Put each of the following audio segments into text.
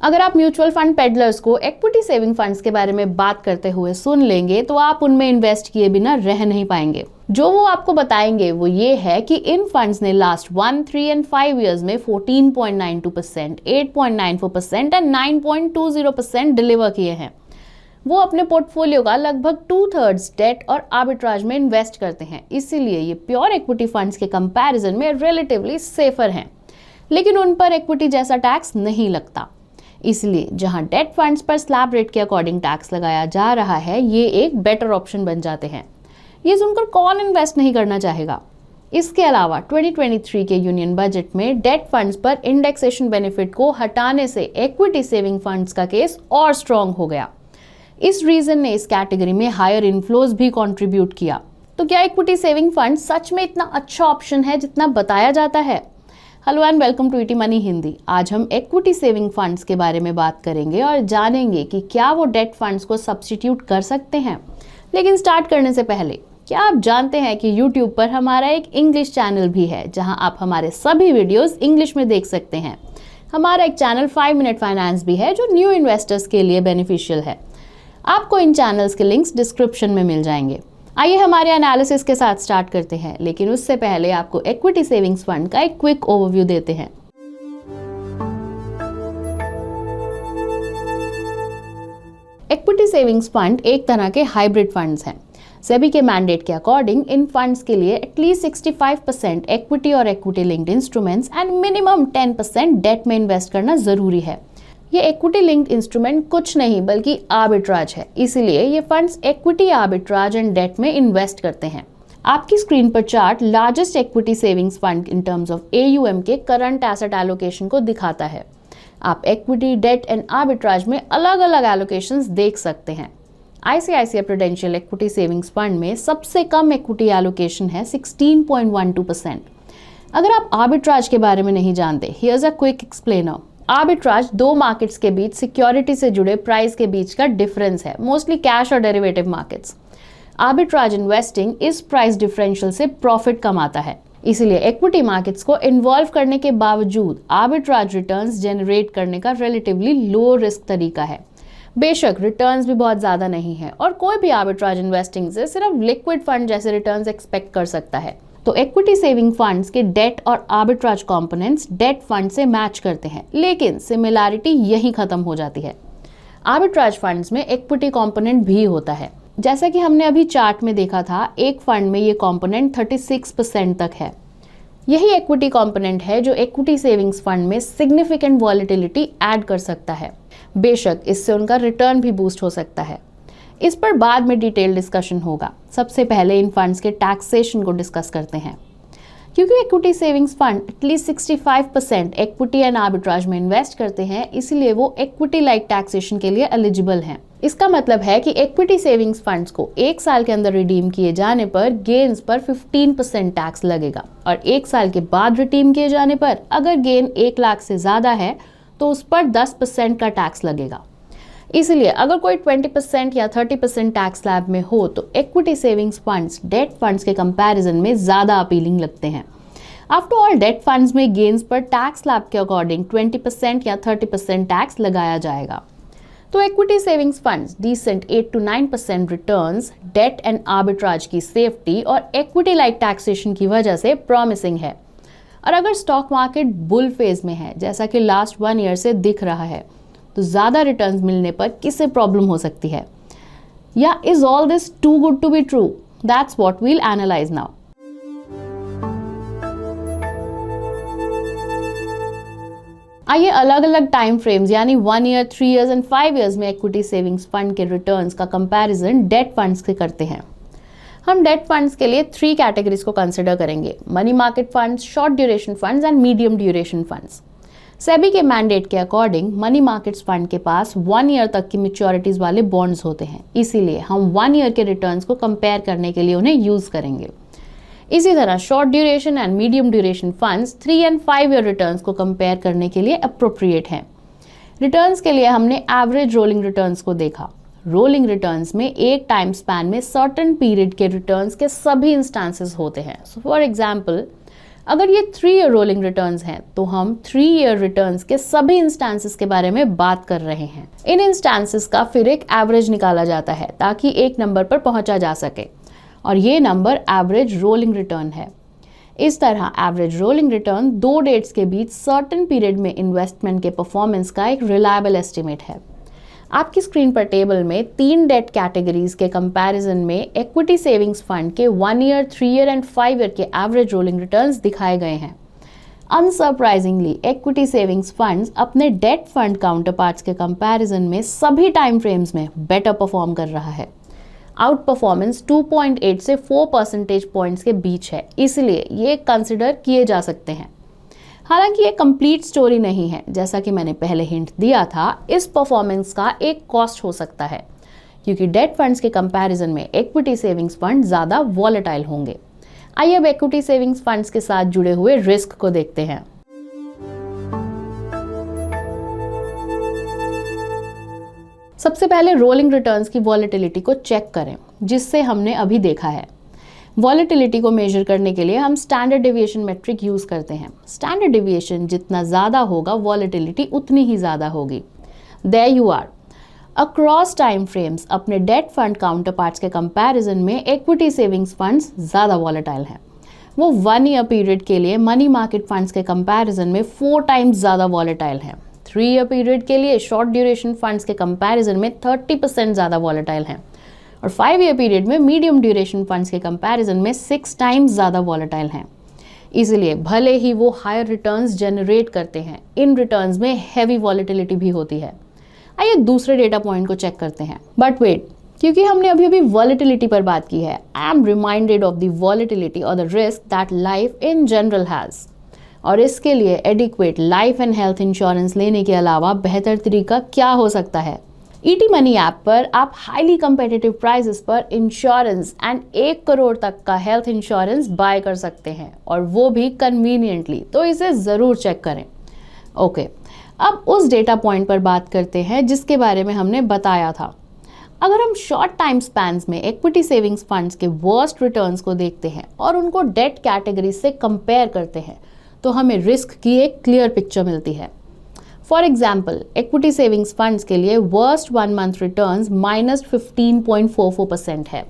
अगर आप mutual fund peddlers को इक्विटी सेविंग फंड्स के बारे में बात करते हुए सुन लेंगे तो आप उनमें इन्वेस्ट किए बिना रह नहीं पाएंगे। जो वो आपको बताएंगे वो ये है कि इन फंड्स ने लास्ट 1, 3 एंड 5 इयर्स में 14.92%, 8.94% एंड 9.20% डिलीवर किए हैं। वो अपने पोर्टफोलियो का लगभग 2/3 डेट और आर्बिट्राज में इन्वेस्ट करते हैं, इसीलिए ये प्योर इक्विटी फंड्स के कंपैरिजन में रिलेटिवली सेफर हैं। लेकिन उन पर इक्विटी जैसा टैक्स नहीं लगता, इसलिए जहां डेट फंड्स पर स्लैब रेट के अकॉर्डिंग टैक्स लगाया जा रहा है, ये एक बेटर ऑप्शन बन जाते हैं। ये सुनकर कौन इन्वेस्ट नहीं करना चाहेगा। इसके अलावा 2023 के यूनियन बजट में डेट फंड्स पर इंडेक्सेशन बेनिफिट को हटाने से इक्विटी सेविंग फंड्स का केस और स्ट्रॉन्ग हो गया। इस रीजन ने इस कैटेगरी में हायर इनफ्लोज भी कंट्रीब्यूट किया। तो क्या इक्विटी सेविंग फंड सच में इतना अच्छा ऑप्शन है जितना बताया जाता है? Hello and welcome to ET money Hindi. आज हम इक्विटी सेविंग फंड्स के बारे में बात करेंगे और जानेंगे कि क्या वो डेट फंड्स को सब्स्टिट्यूट कर सकते हैं। लेकिन स्टार्ट करने से पहले क्या आप जानते हैं कि YouTube पर हमारा एक इंग्लिश चैनल भी है जहां आप हमारे सभी वीडियोस इंग्लिश में देख सकते हैं। हमारा एक चैनल 5 मिनट फाइनेंस भी है जो न्यू इन्वेस्टर्स के लिए बेनिफिशियल है। आपको इन चैनल्स के लिंक्स डिस्क्रिप्शन में मिल जाएंगे। आइए हमारे एनालिसिस के साथ स्टार्ट करते हैं, लेकिन उससे पहले आपको इक्विटी सेविंग्स फंड का एक क्विक ओवरव्यू देते हैं। इक्विटी सेविंग्स फंड एक तरह के हाइब्रिड फंड्स हैं। सेबी के मैंडेट के अकॉर्डिंग इन फंड्स के लिए एटलीस्ट 65% इक्विटी और equity linked instruments and minimum 10% debt में इन्वेस्ट करना जरूरी है। ये इक्विटी लिंक्ड इंस्ट्रूमेंट कुछ नहीं बल्कि आर्बिट्राज है, इसीलिए ये funds equity, arbitrage and debt में इन्वेस्ट करते हैं। आपकी स्क्रीन पर chart largest equity savings fund in terms of AUM के करंट एसेट एलोकेशन को दिखाता है। आप इक्विटी, डेट एंड आर्बिट्राज में अलग अलग एलोकेशंस देख सकते हैं। ICICI prudential equity savings fund में सबसे कम इक्विटी एलोकेशन है 16.12%। अगर आप आर्बिट्राज के बारे में नहीं जानते, here's a quick explainer. Arbitrage दो मार्केट्स के बीच सिक्योरिटी से जुड़े प्राइस के बीच का डिफरेंस है, मोस्टली कैश और डेरिवेटिव मार्केट्स। आर्बिट्राज इन्वेस्टिंग इस प्राइस डिफरेंशियल से प्रॉफिट कमाता है, इसलिए इक्विटी मार्केट्स को इन्वॉल्व करने के बावजूद आर्बिट्राज रिटर्न्स जनरेट करने का रिलेटिवली लो रिस्क तरीका है। बेशक रिटर्न्स भी बहुत ज्यादा नहीं है और कोई भी आर्बिट्राज इन्वेस्टिंग से सिर्फ लिक्विड फंड जैसे रिटर्न्स एक्सपेक्ट कर सकता है। तो इक्विटी सेविंग फंड्स के डेट और आर्बिट्राज कंपोनेंट्स डेट फंड से मैच करते हैं, लेकिन सिमिलैरिटी यहीं खत्म हो जाती है। आर्बिट्राज फंड्स में इक्विटी कंपोनेंट भी होता है। जैसा कि हमने अभी चार्ट में देखा था, एक फंड में ये कंपोनेंट 36% तक है। यही इक्विटी कंपोनेंट है जो इक्विटी सेविंग्स फंड में सिग्निफिकेंट वॉलेटिलिटी ऐड कर सकता है। बेशक इससे उनका रिटर्न भी बूस्ट हो सकता है। इस पर बाद में डिटेल डिस्कशन होगा। सबसे पहले इन फंड्स के टैक्सेशन को डिस्कस करते हैं। क्योंकि equity savings fund at least 65% equity and arbitrage में इन्वेस्ट करते हैं, इसलिए वो इक्विटी लाइक टैक्सेशन के लिए एलिजिबल हैं। इसका मतलब है कि इक्विटी सेविंग्स फंड्स को 1 साल के अंदर रिडीम किए जाने पर गेन्स पर 15% टैक्स लगेगा और 1 साल के बाद रिडीम किए जाने पर अगर गेन 1 लाख से ज्यादा है तो उस पर 10% का टैक्स लगेगा। इसलिए अगर कोई 20% या 30% टैक्स स्लैब में हो तो equity savings funds debt funds के कंपैरिजन में ज्यादा अपीलिंग लगते हैं। आफ्टर ऑल डेट फंड्स में गेन्स पर टैक्स स्लैब के अकॉर्डिंग 20% या 30% टैक्स लगाया जाएगा। तो equity savings funds decent 8 to 9% returns, debt and arbitrage की सेफ्टी और इक्विटी लाइक टैक्सेशन की वजह से प्रॉमिसिंग है। और अगर स्टॉक मार्केट बुल फेज में है, जैसा कि लास्ट 1 ईयर से दिख रहा है, तो ज्यादा रिटर्न्स मिलने पर किसे प्रॉब्लम हो सकती है? या is all this too good to be true? That's what we'll analyse now. आइए अलग अलग टाइम फ्रेम्स यानी 1 ईयर, 3 इयर्स एंड 5 इयर्स में इक्विटी सेविंग्स फंड के रिटर्न्स का कंपैरिजन डेट फंड्स से करते हैं। हम डेट फंड्स के लिए 3 कैटेगरीज को कंसिडर करेंगे: money market funds, short duration funds and medium duration funds. SEBI के मैंडेट के अकॉर्डिंग मनी मार्केट्स फंड के पास 1 ईयर तक की मैच्योरिटीज वाले बॉन्ड्स होते हैं, इसीलिए हम 1 ईयर के रिटर्न्स को कंपेयर करने के लिए उन्हें यूज करेंगे। इसी तरह short duration and medium duration funds 3 and 5 year returns को कंपेयर करने के लिए अप्रोप्रिएट हैं। रिटर्न्स के लिए हमने एवरेज रोलिंग रिटर्न्स को देखा। रोलिंग रिटर्न्स में एक टाइम स्पैन में सर्टेन पीरियड के रिटर्न्स के सभी इंस्टांसेस होते हैं। सो फॉर एग्जांपल अगर ये 3 ईयर रोलिंग रिटर्न्स हैं तो हम 3 ईयर रिटर्न्स के सभी इंस्टांसेस के बारे में बात कर रहे हैं। इन इंस्टांसेस का फिर एक एवरेज निकाला जाता है ताकि एक नंबर पर पहुंचा जा सके, और ये नंबर एवरेज रोलिंग रिटर्न है। इस तरह एवरेज रोलिंग रिटर्न 2 डेट्स के बीच सर्टेन पीरियड में इन्वेस्टमेंट के परफॉर्मेंस का एक रिलायबल एस्टिमेट है। आपकी स्क्रीन पर टेबल में 3 डेट कैटेगरीज के कंपैरिजन में इक्विटी सेविंग्स फंड के 1 ईयर, 3 ईयर एंड 5 ईयर के एवरेज रोलिंग रिटर्न्स दिखाए गए हैं। अनसरप्राइजिंगली इक्विटी सेविंग्स फंड्स अपने डेट फंड काउंटरपार्ट्स के कंपैरिजन में सभी टाइम फ्रेम्स में बेटर परफॉर्म कर रहा है। आउट परफॉर्मेंस 2.8 से 4 परसेंटेज पॉइंट्स के बीच है, इसलिए ये कंसिडर किए जा सकते हैं। हालांकि ये कंप्लीट स्टोरी नहीं है। जैसा कि मैंने पहले हिंट दिया था, इस परफॉर्मेंस का एक कॉस्ट हो सकता है, क्योंकि डेट फंड्स के कंपैरिजन में इक्विटी सेविंग्स फंड ज़्यादा वॉलेटाइल होंगे। आइए अब इक्विटी सेविंग्स फंड्स के साथ जुड़े हुए रिस्क को देखते हैं। सबसे पहले रोलिंग रिटर्न्स की वॉलेटिलिटी को चेक करें, जिससे हमने अभी देखा है। वॉलेटिलिटी को मेजर करने के लिए हम स्टैंडर्ड डेविएशन मेट्रिक यूज करते हैं। स्टैंडर्ड डेविएशन जितना ज़्यादा होगा, वॉलेटिलिटी उतनी ही ज़्यादा होगी। There you are. Across time frames अपने डेट फंड काउंटरपार्ट्स के कंपैरिजन में इक्विटी सेविंग्स फंड्स ज़्यादा वॉलेटाइल हैं। वो 1 ईयर पीरियड के लिए मनी मार्केट फंड्स के कंपैरिजन में 4 टाइम्स ज़्यादा वॉलेटाइल हैं। 3 ईयर पीरियड के लिए शॉर्ट ड्यूरेशन फंड्स के कंपैरिजन में 30% ज़्यादा वॉलेटाइल हैं, और 5 ईयर पीरियड में मीडियम ड्यूरेशन फंड्स के कंपैरिजन में 6 टाइम्स ज़्यादा वॉलेटाइल हैं। इसलिए भले ही वो हायर रिटर्न्स जनरेट करते हैं, इन रिटर्न्स में हैवी वॉलेटिलिटी भी होती है। आइए दूसरे डेटा पॉइंट को चेक करते हैं। बट वेट, क्योंकि हमने अभी वॉलेटिलिटी पर बात की है, I am reminded of the volatility और the risk that life in general has. और इसके लिए adequate life and health insurance लेने के अलावा बेहतर तरीका क्या हो सकता है? ईटी मनी ऐप पर आप हाईली कंपेटिटिव प्राइसेस पर इंश्योरेंस एंड 1 करोड़ तक का हेल्थ इंश्योरेंस बाय कर सकते हैं, और वो भी कन्वीनियंटली, तो इसे ज़रूर चेक करें। ओके, अब उस डेटा पॉइंट पर बात करते हैं जिसके बारे में हमने बताया था। अगर हम शॉर्ट टाइम स्पैन्स में इक्विटी सेविंग्स फंड्स के वर्स्ट रिटर्न्स को देखते हैं और उनको डेट कैटेगरी से कंपेयर करते हैं, तो हमें रिस्क की एक क्लियर पिक्चर मिलती है। For example, equity savings funds के लिए वर्स्ट 1 मंथ रिटर्न्स -15.44% है।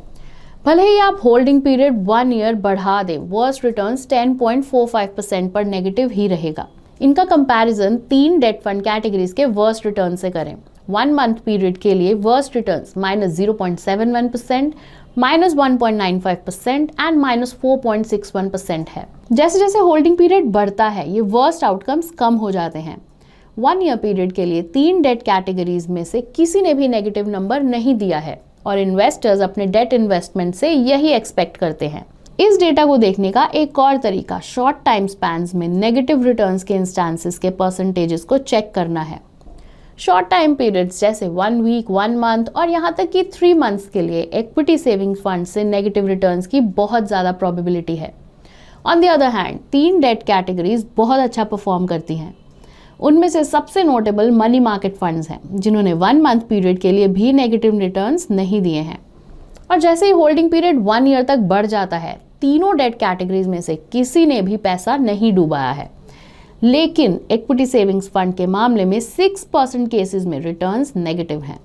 भले ही आप होल्डिंग पीरियड 1 ईयर बढ़ा दें, वर्स्ट रिटर्न्स 10.45% पर नेगेटिव ही रहेगा। इनका कंपैरिजन 3 डेट फंड कैटेगरीज के वर्स्ट रिटर्न से करें। 1 मंथ पीरियड के लिए वर्स्ट रिटर्न्स -0.71%, -1.95% एंड -4.61% है। जैसे जैसे होल्डिंग पीरियड बढ़ता है, ये वर्स्ट आउटकम्स कम हो जाते हैं। 1 ईयर पीरियड के लिए 3 डेट कैटेगरीज में से किसी ने भी नेगेटिव नंबर नहीं दिया है, और इन्वेस्टर्स अपने डेट इन्वेस्टमेंट से यही एक्सपेक्ट करते हैं। इस डेटा को देखने का एक और तरीका शॉर्ट टाइम स्पैन्स में नेगेटिव रिटर्न्स के इंस्टांसेस के परसेंटेजेस को चेक करना है। शॉर्ट टाइम पीरियड्स जैसे 1 वीक, 1 मंथ और यहाँ तक कि 3 मंथ्स के लिए इक्विटी सेविंग फंड से नेगेटिव रिटर्न्स की बहुत ज़्यादा प्रोबेबिलिटी है। On the other hand, 3 debt categories बहुत अच्छा परफॉर्म करती हैं। उनमें से सबसे नोटेबल मनी मार्केट फंड्स हैं, जिन्होंने 1 मंथ पीरियड के लिए भी नेगेटिव रिटर्न्स नहीं दिए हैं। और जैसे ही होल्डिंग पीरियड 1 ईयर तक बढ़ जाता है, तीनों डेट कैटेगरीज में से किसी ने भी पैसा नहीं डुबाया है। लेकिन इक्विटी सेविंग्स फंड के मामले में 6% केसेस में रिटर्न्स नेगेटिव हैं।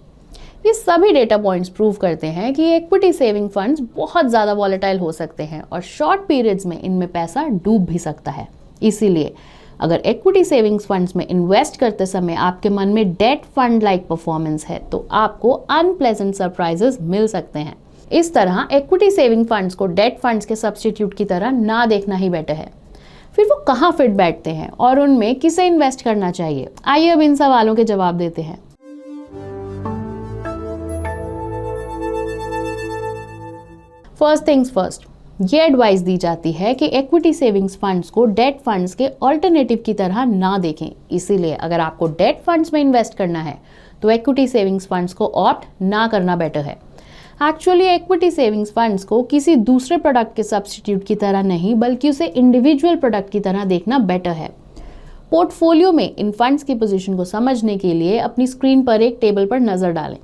ये सभी डेटा पॉइंट्स प्रूव करते हैं कि इक्विटी सेविंग फंड्स बहुत ज़्यादा वॉलेटाइल हो सकते हैं, और शॉर्ट पीरियड्स में इनमें पैसा डूब भी सकता है। इसीलिए अगर इक्विटी सेविंग्स फंड्स में इन्वेस्ट करते समय आपके मन में डेट फंड लाइक परफॉर्मेंस है, तो आपको अनप्लेजेंट सरप्राइजेस मिल सकते हैं। इस तरह इक्विटी सेविंग फंड्स को डेट फंड्स के सब्स्टिट्यूट की तरह ना देखना ही बेटर है। फिर वो कहाँ फिट बैठते हैं और उनमें किसे इन्वेस्ट करना चाहिए? आइए अब इन सवालों के जवाब देते हैं। फर्स्ट थिंग्स फर्स्ट, ये एडवाइस दी जाती है कि इक्विटी सेविंग्स फंड्स को डेट फंड्स के ऑल्टरनेटिव की तरह ना देखें। इसीलिए अगर आपको डेट फंड्स में इन्वेस्ट करना है तो इक्विटी सेविंग्स फंड्स को ऑप्ट ना करना बेटर है। एक्चुअली इक्विटी सेविंग्स फंड्स को किसी दूसरे प्रोडक्ट के सब्स्टिट्यूट की तरह नहीं, बल्कि उसे इंडिविजुअल प्रोडक्ट की तरह देखना बेटर है। पोर्टफोलियो में इन फंड्स की पोजीशन को समझने के लिए अपनी स्क्रीन पर एक टेबल पर नजर डालें।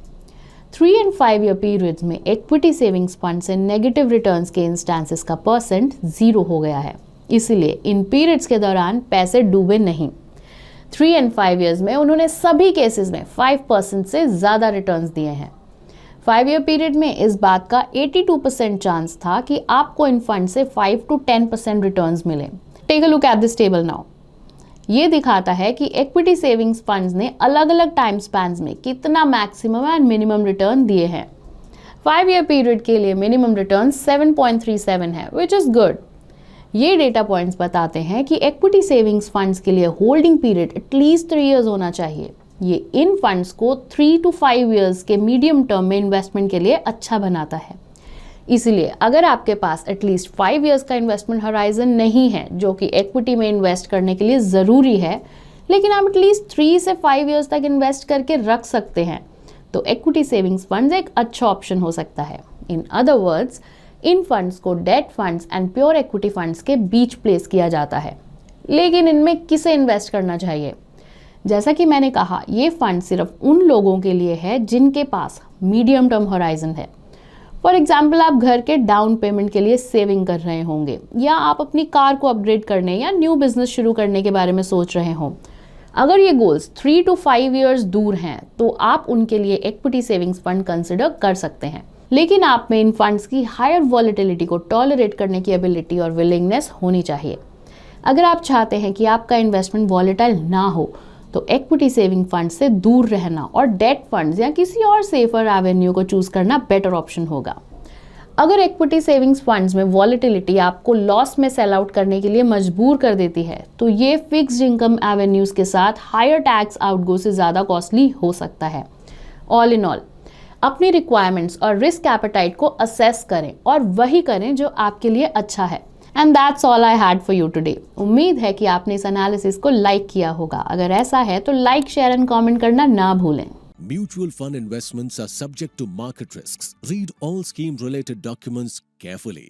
3 एंड 5 ईयर पीरियड्स में इक्विटी सेविंग्स फंड से नेगेटिव रिटर्न्स के इंस्टांसेस का परसेंट 0 हो गया है। इसीलिए इन पीरियड्स के दौरान पैसे डूबे नहीं। 3 and 5 years में उन्होंने सभी केसेस में 5% से ज़्यादा रिटर्न्स दिए हैं। 5 year पीरियड में इस बात का 82% चांस था कि आपको इन फंड से 5 to 10% रिटर्न्स मिले। Take a look at this table now. ये दिखाता है कि इक्विटी सेविंग्स फंड्स ने अलग अलग टाइम स्पैन्स में कितना मैक्सिमम एंड मिनिमम रिटर्न दिए हैं। 5 year पीरियड के लिए मिनिमम रिटर्न 7.37 है, विच इज़ गुड। ये डेटा पॉइंट्स बताते हैं कि इक्विटी सेविंग्स फंड्स के लिए होल्डिंग पीरियड एटलीस्ट 3 years होना चाहिए। ये इन फंड्स को 3 to 5 years के मीडियम टर्म में इन्वेस्टमेंट के लिए अच्छा बनाता है। इसीलिए अगर आपके पास एटलीस्ट 5 years का इन्वेस्टमेंट हराइजन नहीं है, जो कि इक्विटी में इन्वेस्ट करने के लिए ज़रूरी है, लेकिन आप एटलीस्ट 3 से 5 years तक इन्वेस्ट करके रख सकते हैं, तो इक्विटी सेविंग्स फंड्स एक अच्छा ऑप्शन हो सकता है। इन अदर वर्ड्स, इन फंड्स को debt funds and pure equity funds के बीच प्लेस किया जाता है। लेकिन इनमें किसे इन्वेस्ट करना चाहिए? जैसा कि मैंने कहा, ये फंड सिर्फ उन लोगों के लिए है जिनके पास मीडियम टर्म होराइजन है। फॉर एग्जाम्पल, आप घर के डाउन पेमेंट के लिए सेविंग कर रहे होंगे, या आप अपनी कार को अपग्रेड करने या न्यू बिजनेस शुरू करने के बारे में सोच रहे हों। अगर ये गोल्स 3 to 5 years दूर हैं, तो आप उनके लिए इक्विटी सेविंग्स फंड कंसिडर कर सकते हैं। लेकिन आप में इन फंड्स की हायर वॉलेटिलिटी को टॉलरेट करने की एबिलिटी और विलिंगनेस होनी चाहिए। अगर आप चाहते हैं कि आपका इन्वेस्टमेंट वॉलेटाइल ना हो, तो इक्विटी सेविंग फंड से दूर रहना और डेट फंड्स या किसी और सेफर एवेन्यू को चूज करना बेटर ऑप्शन होगा। अगर इक्विटी सेविंग्स फंड्स में वॉलेटिलिटी आपको लॉस में सेल आउट करने के लिए मजबूर कर देती है, तो ये फिक्स्ड इनकम एवेन्यूज के साथ हायर टैक्स आउटगो से ज़्यादा कॉस्टली हो सकता है। ऑल इन ऑल, अपनी रिक्वायरमेंट्स और रिस्क एपेटाइट को असेस करें और वही करें जो आपके लिए अच्छा है। And that's all I had for you today. उम्मीद है कि आपने इस एनालिसिस को लाइक किया होगा। अगर ऐसा है तो लाइक, शेयर एंड कमेंट करना ना भूलें। Mutual fund investments are subject to market risks. Read all scheme related documents carefully.